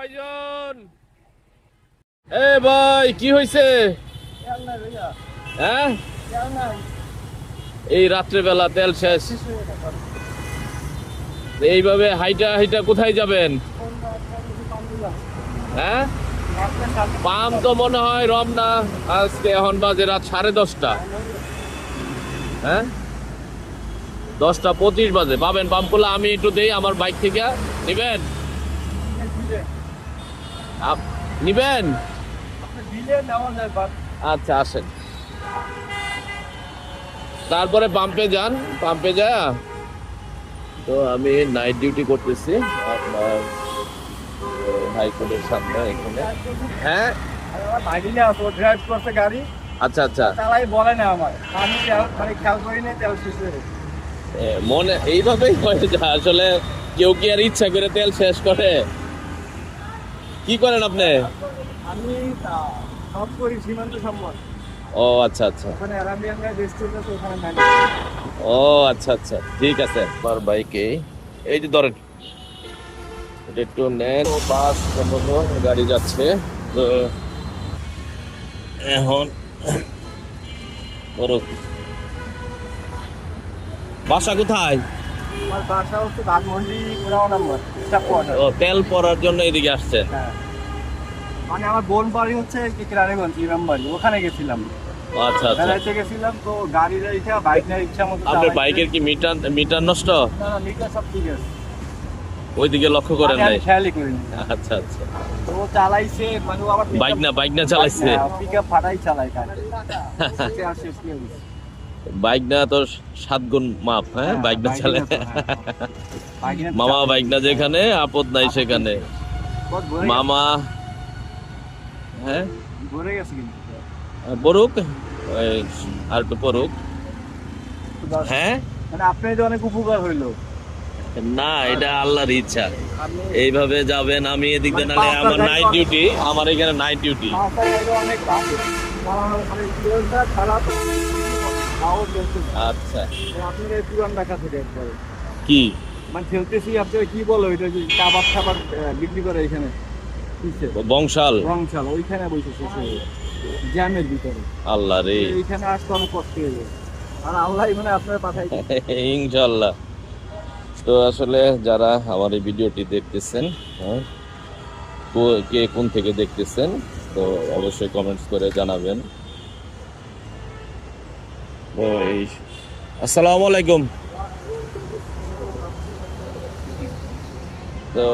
ভাইজান। এ ভাই কি হয়েছে? হ্যাঁ এই রাত্রে বেলা তেল শেষ, এইভাবে হাইটা হাইটা কোথায় যাবেন? হ্যাঁ পাম তো মনে হয় রমনা, আজকে এখন বাজে রাত 10:30। হ্যাঁ 10:25 বাজে পাবেন পাম্পগুলো। আমি একটু দেই আমার বাইক থেকে, নিবেন? নিবেন? আচ্ছা আসেন, তারপরে পাম্পে যান। পাম্পে যা তো আমি নাইট ডিউটি করতেছি আপনার হাইকোর্টের সামনে এখানে। হ্যাঁ আচ্ছা আচ্ছা, মনে এইভাবেই হয়ে যায় আসলে। কেউ কি আর ইচ্ছা করে তেল শেষ করে? কি করেন আপনি? ও আচ্ছা আচ্ছা, ও আচ্ছা আচ্ছা, ঠিক আছে। আমার বাইকে এই যে ধরেন, এটা একটু নেন। বাস গাড়ি যাচ্ছে তো এখন। বাসা কোথায়? ও তেল পড়ার জন্য এদিকে আসছেন? মানে আমার বোন বাড়ি হচ্ছে কিরানীগঞ্জ, ইমামবাড়ি, ওখানে গেছিলাম। আচ্ছা আচ্ছা, বেড়াইতে গেছিলাম তো গাড়ি রেখে বাইক নিয়ে ইচ্ছা মতো। আপনার বাইকের কি মিটার নষ্ট? না না, মিটার সব ঠিক আছে। ওইদিকে লক্ষ্য করেন নাই? খেয়ালই করিনি। আচ্ছা আচ্ছা, তো ও চালাইছে, মানে আবার বাইক না চালাইছে? পিকআপ ফাটাই চালায় কাজ। বাইক না তো 7 গুণ মাপ। হ্যাঁ বাইক না চালে মামা, বাইক না যেখানে আপদ নাই সেখানে মামা। হ্যাঁ ঘুরে গেছে কিন্তু পড়ুক, আর একটু পড়ুক। হ্যাঁ মানে আপনার অনেক উপকার হইলো। না এটা আল্লাহর ইচ্ছা, এইভাবে যাবেন। আমি এদিক দিয়ে নালে আমার নাইট ডিউটি, আমার এখানে নাইট ডিউটি। আচ্ছা কি মানে খেলতেছি, আপনার কি বলো এটা, যে কাবাব খাবার বিক্রি করে এখানে বংশাল ওইখানে বসেছে জ্যামের ভিতরে। আল্লাহ রে, এইখানে আসতে অনেক কষ্ট হয়ে যায়, আর আল্লাহ মানে আপনার পাঠাই ইনশাআল্লাহ। তো আসলে যারা আমার এই ভিডিওটি দেখতেছেন, কে কোন থেকে দেখতেছেন তো অবশ্যই কমেন্টস করে জানাবেন। তো এই আসসালামু আলাইকুম। তো